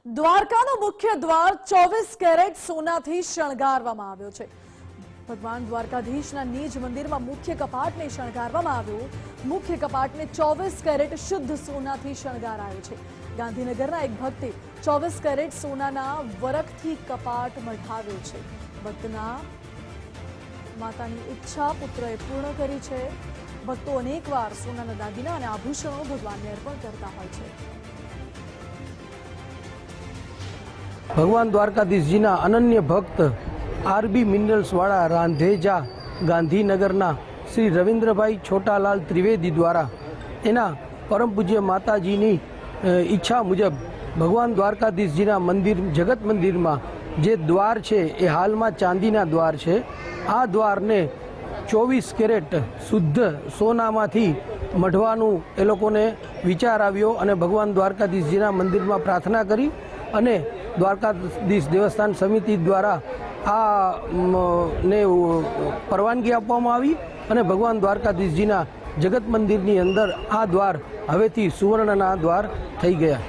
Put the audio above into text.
દ્વારકાનો મુખ્ય દ્વાર 24 કેરેટ સોનાથી શણગારવામાં આવ્યો છે। ભગવાન દ્વારકાધીશના નિજ મંદિરમાં મુખ્ય કપાટને શણગારવામાં આવ્યો। મુખ્ય કપાટને 24 કેરેટ શુદ્ધ સોનાથી શણગારાયો છે। ગાંધીનગરના એક ભક્તે 24 કેરેટ સોનાના વરખથી કપાટ મઢાવ્યો છે। ભક્તના માતાની ઈચ્છા પુત્રએ પૂર્ણ કરી છે। ભક્તો અનેકવાર સોનાના દાગીના અને આભૂષણો ભગવાનને અર્પણ કરતા હોય છે। ભગવાન દ્વારકાધીશજીના અનન્ય ભક્ત આરબી મિનરલ્સવાળા રાંધેજા ગાંધીનગરના શ્રી રવિન્દ્રભાઈ છોટાલાલ ત્રિવેદી દ્વારા એના પરમ પૂજ્ય માતાજીની ઈચ્છા મુજબ ભગવાન દ્વારકાધીશજીના મંદિર જગત મંદિરમાં જે દ્વાર છે એ હાલમાં ચાંદીના દ્વાર છે। આ દ્વારને 24 કેરેટ શુદ્ધ સોનામાંથી મઢવાનું એ લોકોને વિચાર આવ્યો અને ભગવાન દ્વારકાધીશજીના મંદિરમાં પ્રાર્થના કરી અને દ્વારકાધીશ દેવસ્થાન સમિતિ દ્વારા ને પરવાનગી આપવામાં આવી અને ભગવાન દ્વારકાધીશજીના જગત મંદિરની અંદર આ દ્વાર હવેથી સુવર્ણના દ્વાર થઈ ગયા।